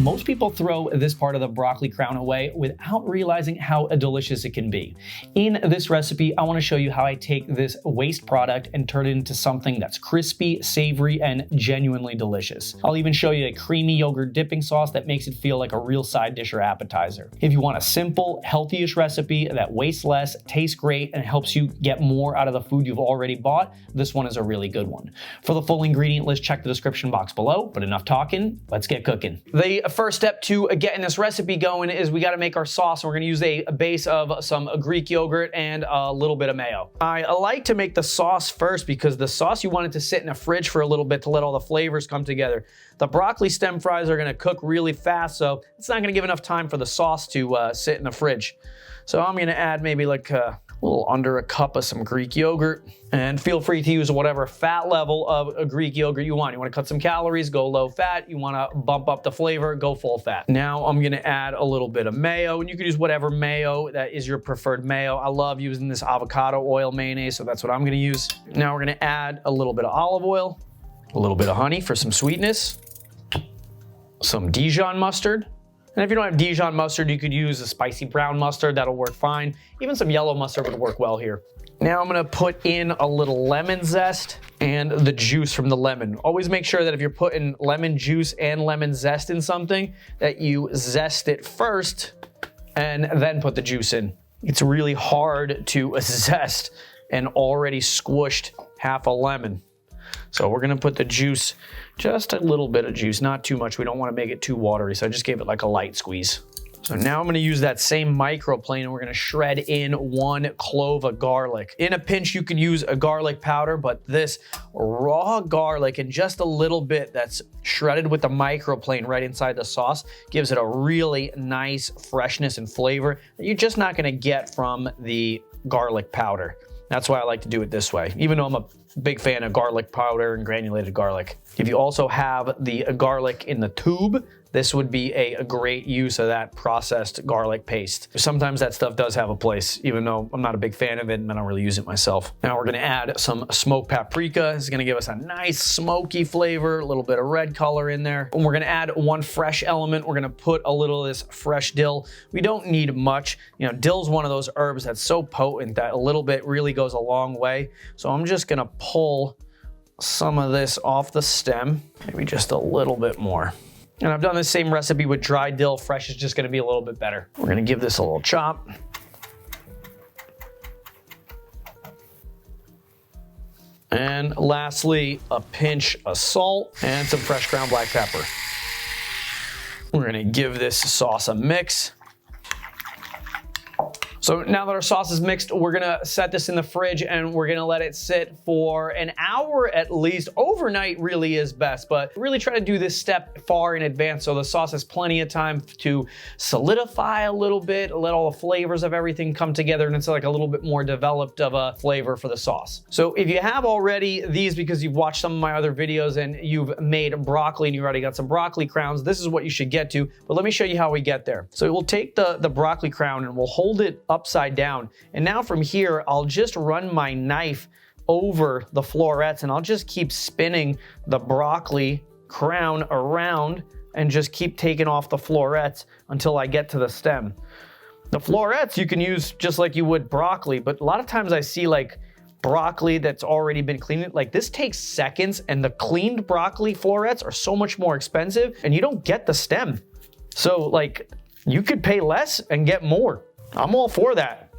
most people throw this part of the broccoli crown away without realizing how delicious it can be. In this recipe, I want to show you how I take this waste product and turn it into something that's crispy, savory, and genuinely delicious. I'll even show you a creamy yogurt dipping sauce that makes it feel like a real side dish or appetizer. If you want a simple, healthy-ish recipe that wastes less, tastes great, and helps you get more out of the food you've already bought, this one is a really good one. For the full ingredient list, check the description box below, but enough talking, let's get cooking. The first step to getting this recipe going is we got to make our sauce, and we're going to use a base of some Greek yogurt and a little bit of mayo. I like to make the sauce first because the sauce you want it to sit in the fridge for a little bit to let all the flavors come together. The broccoli stem fries are going to cook really fast, so it's not going to give enough time for the sauce to sit in the fridge. So I'm going to add maybe like a little under a cup of some Greek yogurt, and feel free to use whatever fat level of a Greek yogurt you want. You want to cut some calories, go low fat. You want to bump up the flavor, go full fat. Now I'm going to add a little bit of mayo, and you can use whatever mayo that is your preferred mayo. I love using this avocado oil mayonnaise, so that's what I'm going to use. Now we're going to add a little bit of olive oil, a little bit of honey for some sweetness, some Dijon mustard. And if you don't have Dijon mustard, you could use a spicy brown mustard. That'll work fine. Even some yellow mustard would work well here. Now I'm gonna put in a little lemon zest and the juice from the lemon. Always make sure that if you're putting lemon juice and lemon zest in something, that you zest it first and then put the juice in. It's really hard to zest an already squished half a lemon. So we're gonna put the juice, just a little bit of juice, not too much. We don't wanna make it too watery, so I just gave it like a light squeeze. So now I'm gonna use that same microplane and we're gonna shred in 1 clove of garlic. In a pinch, you can use a garlic powder, but this raw garlic and just a little bit that's shredded with the microplane right inside the sauce gives it a really nice freshness and flavor that you're just not gonna get from the garlic powder. That's why I like to do it this way, even though I'm a big fan of garlic powder and granulated garlic. If you also have the garlic in the tube, this would be a great use of that processed garlic paste. Sometimes that stuff does have a place, even though I'm not a big fan of it and I don't really use it myself. Now we're gonna add some smoked paprika. This is gonna give us a nice smoky flavor, a little bit of red color in there. And we're gonna add 1 fresh element. We're gonna put a little of this fresh dill. We don't need much. You know, dill's one of those herbs that's so potent that a little bit really goes a long way. So I'm just gonna pull some of this off the stem, maybe just a little bit more. And I've done the same recipe with dry dill. Fresh is just gonna be a little bit better. We're gonna give this a little chop. And lastly, a pinch of salt and some fresh ground black pepper. We're gonna give this sauce a mix. So now that our sauce is mixed, we're gonna set this in the fridge and we're gonna let it sit for an hour at least. Overnight really is best, but really try to do this step far in advance so the sauce has plenty of time to solidify a little bit, let all the flavors of everything come together, and it's like a little bit more developed of a flavor for the sauce. So if you have already these because you've watched some of my other videos and you've made broccoli and you already got some broccoli crowns, this is what you should get to, but let me show you how we get there. So we'll take the broccoli crown and we'll hold it upside down. And now from here, I'll just run my knife over the florets and I'll just keep spinning the broccoli crown around and just keep taking off the florets until I get to the stem. The florets you can use just like you would broccoli, but a lot of times I see like broccoli that's already been cleaned. Like this takes seconds and the cleaned broccoli florets are so much more expensive and you don't get the stem. So like you could pay less and get more. I'm all for that.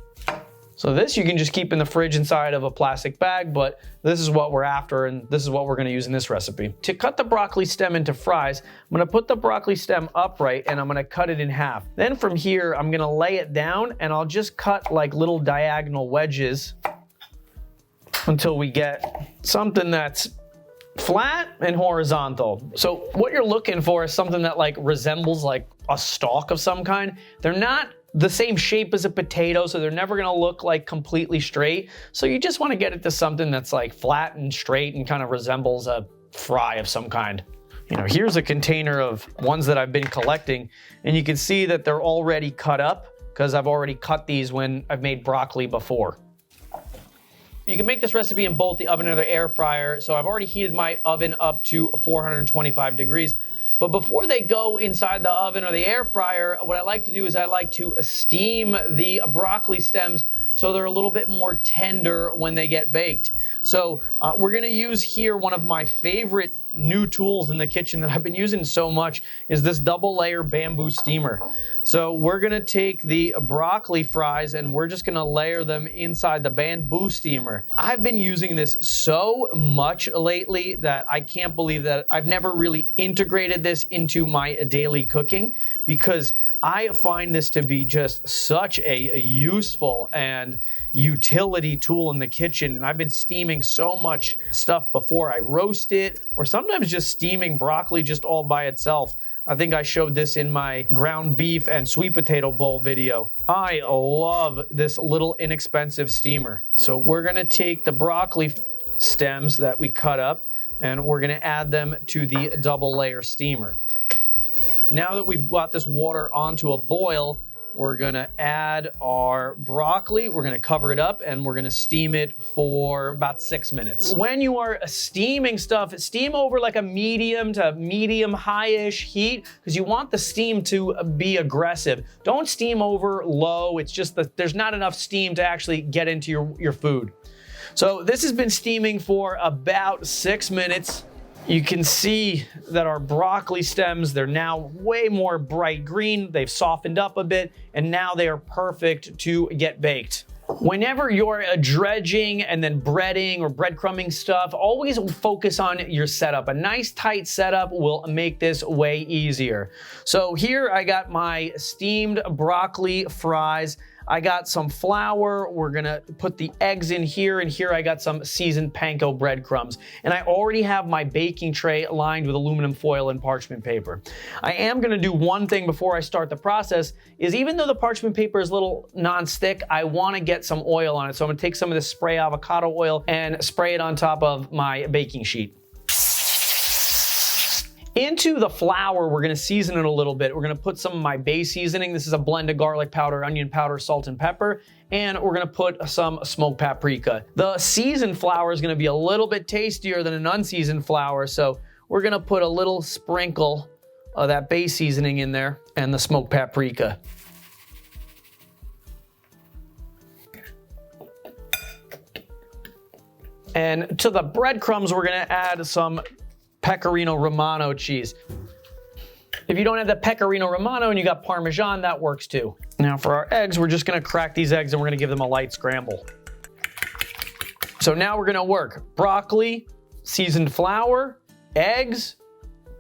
So this you can just keep in the fridge inside of a plastic bag, but this is what we're after and this is what we're gonna use in this recipe. To cut the broccoli stem into fries, I'm gonna put the broccoli stem upright and I'm gonna cut it in half. Then from here, I'm gonna lay it down and I'll just cut like little diagonal wedges until we get something that's flat and horizontal. So what you're looking for is something that like resembles like a stalk of some kind. They're not the same shape as a potato, so they're never gonna look like completely straight. So you just wanna get it to something that's like flat and straight and kind of resembles a fry of some kind. You know, here's a container of ones that I've been collecting, and you can see that they're already cut up because I've already cut these when I've made broccoli before. You can make this recipe in both the oven and the air fryer. So I've already heated my oven up to 425 degrees. But before they go inside the oven or the air fryer, what I like to do is I like to steam the broccoli stems so they're a little bit more tender when they get baked. So we're gonna use here one of my favorite new tools in the kitchen that I've been using so much is this double layer bamboo steamer. So we're gonna take the broccoli fries and we're just gonna layer them inside the bamboo steamer. I've been using this so much lately that I can't believe that I've never really integrated this into my daily cooking, because I find this to be just such a useful and utility tool in the kitchen. And I've been steaming so much stuff before I roast it, or sometimes just steaming broccoli just all by itself. I think I showed this in my ground beef and sweet potato bowl video. I love this little inexpensive steamer. So we're gonna take the broccoli stems that we cut up and we're gonna add them to the double layer steamer. Now that we've got this water onto a boil, we're gonna add our broccoli, we're gonna cover it up, and we're gonna steam it for about 6 minutes. When you are steaming stuff, steam over like a medium to medium high-ish heat, because you want the steam to be aggressive. Don't steam over low, it's just that there's not enough steam to actually get into your food. So this has been steaming for about 6 minutes. You can see that our broccoli stems, they're now way more bright green. They've softened up a bit, and now they are perfect to get baked. Whenever you're dredging and then breading or breadcrumbing stuff, always focus on your setup. A nice tight setup will make this way easier. So here I got my steamed broccoli fries. I got some flour. We're gonna put the eggs in here, and here I got some seasoned panko breadcrumbs. And I already have my baking tray lined with aluminum foil and parchment paper. I am gonna do one thing before I start the process, is even though the parchment paper is a little non-stick, I wanna get some oil on it. So I'm gonna take some of this spray avocado oil and spray it on top of my baking sheet. Into the flour, we're gonna season it a little bit. We're gonna put some of my base seasoning. This is a blend of garlic powder, onion powder, salt, and pepper. And we're gonna put some smoked paprika. The seasoned flour is gonna be a little bit tastier than an unseasoned flour, so we're gonna put a little sprinkle of that base seasoning in there and the smoked paprika. And to the breadcrumbs, we're gonna add some Pecorino Romano cheese. If you don't have the Pecorino Romano and you got Parmesan, that works too. Now for our eggs, we're just gonna crack these eggs and we're gonna give them a light scramble. So now we're gonna work broccoli, seasoned flour, eggs,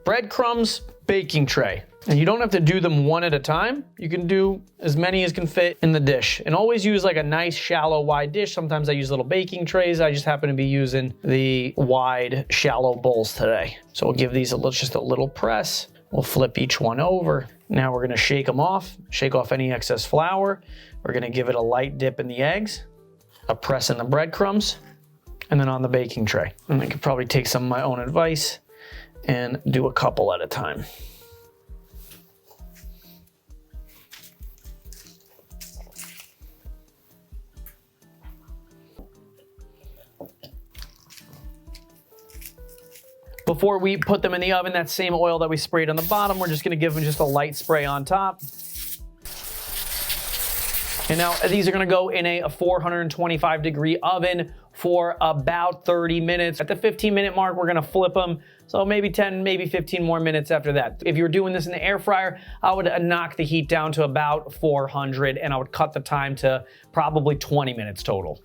breadcrumbs, baking tray. And you don't have to do them one at a time. You can do as many as can fit in the dish. And always use like a nice shallow wide dish. Sometimes I use little baking trays. I just happen to be using the wide shallow bowls today. So we'll give these just a little press. We'll flip each one over. Now we're gonna shake them off, shake off any excess flour. We're gonna give it a light dip in the eggs, a press in the breadcrumbs, and then on the baking tray. And I could probably take some of my own advice and do a couple at a time. Before we put them in the oven, that same oil that we sprayed on the bottom, we're just gonna give them just a light spray on top. And now these are gonna go in a 425 degree oven for about 30 minutes. At the 15-minute mark, we're gonna flip them. So maybe 10, maybe 15 more minutes after that. If you were doing this in the air fryer, I would knock the heat down to about 400 and I would cut the time to probably 20 minutes total.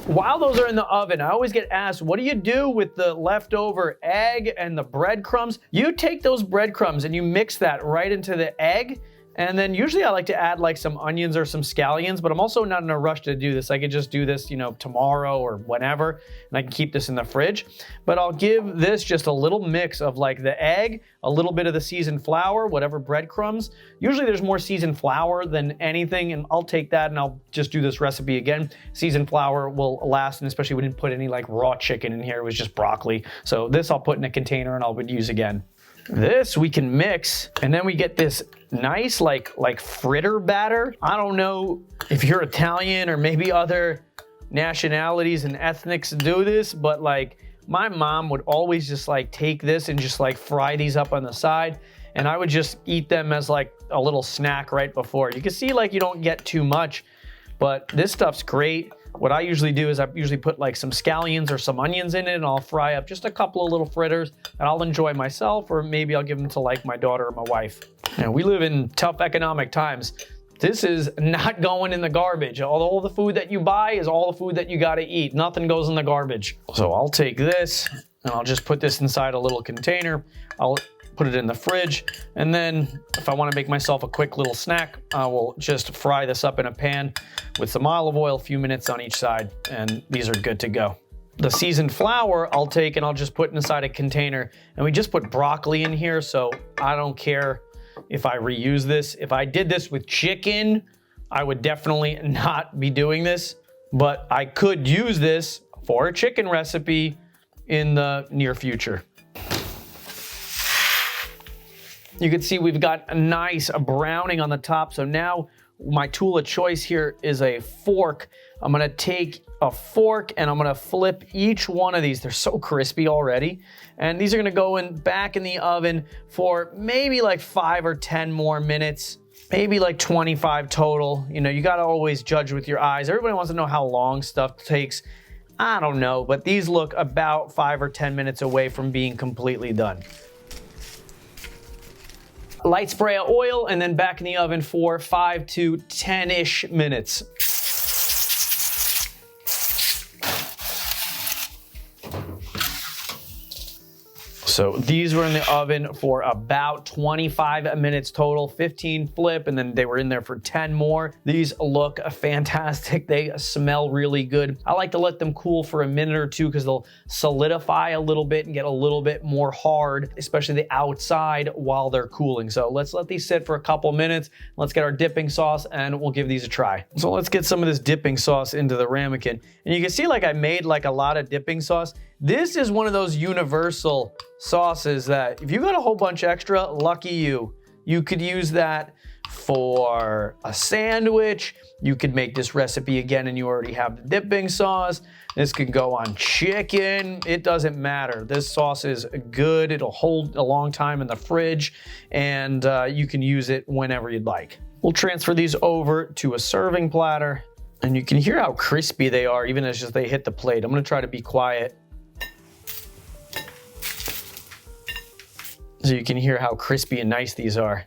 While those are in the oven, I always get asked, what do you do with the leftover egg and the breadcrumbs? You take those breadcrumbs and you mix that right into the egg. And then usually I like to add like some onions or some scallions, but I'm also not in a rush to do this. I could just do this, tomorrow or whenever, and I can keep this in the fridge. But I'll give this just a little mix of like the egg, a little bit of the seasoned flour, whatever breadcrumbs. Usually there's more seasoned flour than anything, and I'll take that and I'll just do this recipe again. Seasoned flour will last, and especially we didn't put any like raw chicken in here, it was just broccoli. So this I'll put in a container and I'll use again. This we can mix, and then we get this nice like fritter batter. I don't know if you're Italian or maybe other nationalities and ethnics do this, but like My mom would always just like take this and just like fry these up on the side, and I would just eat them as like a little snack right before. You can see like you don't get too much, but this stuff's great. What I usually do is I usually put like some scallions or some onions in it, and I'll fry up just a couple of little fritters that I'll enjoy myself, or maybe I'll give them to like my daughter or my wife. And we live in tough economic times. This is not going in the garbage. All the food that you buy is all the food that you gotta eat. Nothing goes in the garbage. So I'll take this and I'll just put this inside a little container. I'll put it in the fridge, and then if I want to make myself a quick little snack, I will just fry this up in a pan with some olive oil, a few minutes on each side, and these are good to go. The seasoned flour I'll take and I'll just put inside a container, and we just put broccoli in here, so I don't care if I reuse this. If I did this with chicken, I would definitely not be doing this, but I could use this for a chicken recipe in the near future. You can see we've got a nice browning on the top. So now my tool of choice here is a fork. I'm gonna take a fork and I'm gonna flip each one of these. They're so crispy already. And these are gonna go back in the oven for maybe like 5 or 10 more minutes, maybe like 25 total. You know, you gotta always judge with your eyes. Everybody wants to know how long stuff takes. I don't know, but these look about 5 or 10 minutes away from being completely done. Light spray of oil, and then back in the oven for 5 to 10-ish minutes. So these were in the oven for about 25 minutes total, 15 flip, and then they were in there for 10 more. These look fantastic. They smell really good. I like to let them cool for a minute or two because they'll solidify a little bit and get a little bit more hard, especially the outside while they're cooling. So let's let these sit for a couple minutes. Let's get our dipping sauce and we'll give these a try. So let's get some of this dipping sauce into the ramekin. And you can see like I made like a lot of dipping sauce. This is one of those universal sauces that if you got a whole bunch extra, lucky you. You could use that for a sandwich. You could make this recipe again and you already have the dipping sauce. This could go on chicken. It doesn't matter. This sauce is good. It'll hold a long time in the fridge, and you can use it whenever you'd like. We'll transfer these over to a serving platter, and you can hear how crispy they are even as they hit the plate. I'm gonna try to be quiet so you can hear how crispy and nice these are.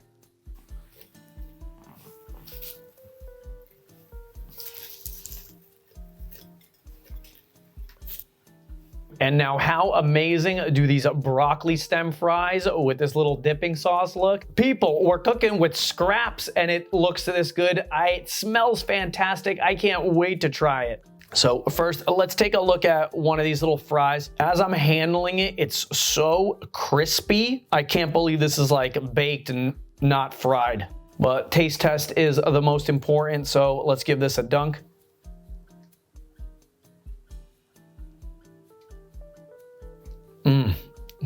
And now how amazing do these broccoli stem fries with this little dipping sauce look? People, we're cooking with scraps and it looks this good. It smells fantastic. I can't wait to try it. So first, let's take a look at one of these little fries. As I'm handling it, it's so crispy. I can't believe this is like baked and not fried. But taste test is the most important, so let's give this a dunk.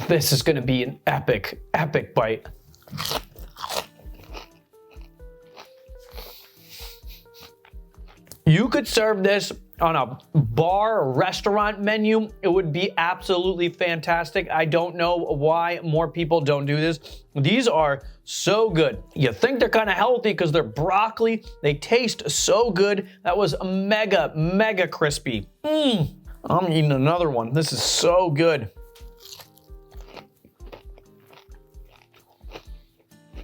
This is gonna be an epic, epic bite. You could serve this on a bar or restaurant menu. It would be absolutely fantastic. I don't know why more people don't do this. These are so good. You think they're kind of healthy because they're broccoli. They taste so good. That was mega, mega crispy. I'm eating another one. This is so good.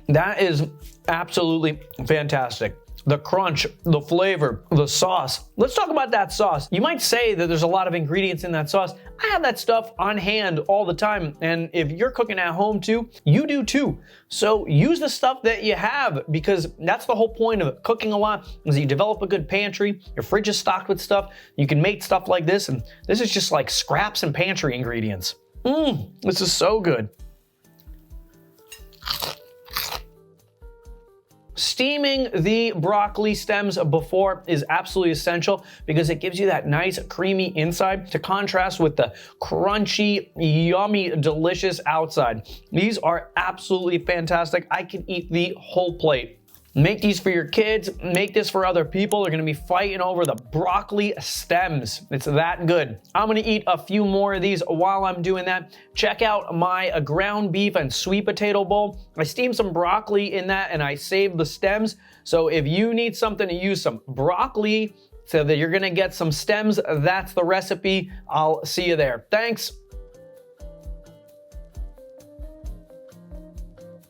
That is absolutely fantastic. The crunch, the flavor, the sauce. Let's talk about that sauce. You might say that there's a lot of ingredients in that sauce. I have that stuff on hand all the time. And if you're cooking at home too, you do too. So use the stuff that you have, because that's the whole point of cooking a lot, is that you develop a good pantry. Your fridge is stocked with stuff. You can make stuff like this. And this is just like scraps and pantry ingredients. This is so good. Steaming the broccoli stems before is absolutely essential because it gives you that nice creamy inside to contrast with the crunchy, yummy, delicious outside. These are absolutely fantastic. I can eat the whole plate. Make these for your kids, make this for other people. They're gonna be fighting over the broccoli stems. It's that good. I'm gonna eat a few more of these while I'm doing that. Check out my ground beef and sweet potato bowl. I steamed some broccoli in that and I saved the stems. So if you need something to use some broccoli so that you're gonna get some stems, that's the recipe. I'll see you there. Thanks.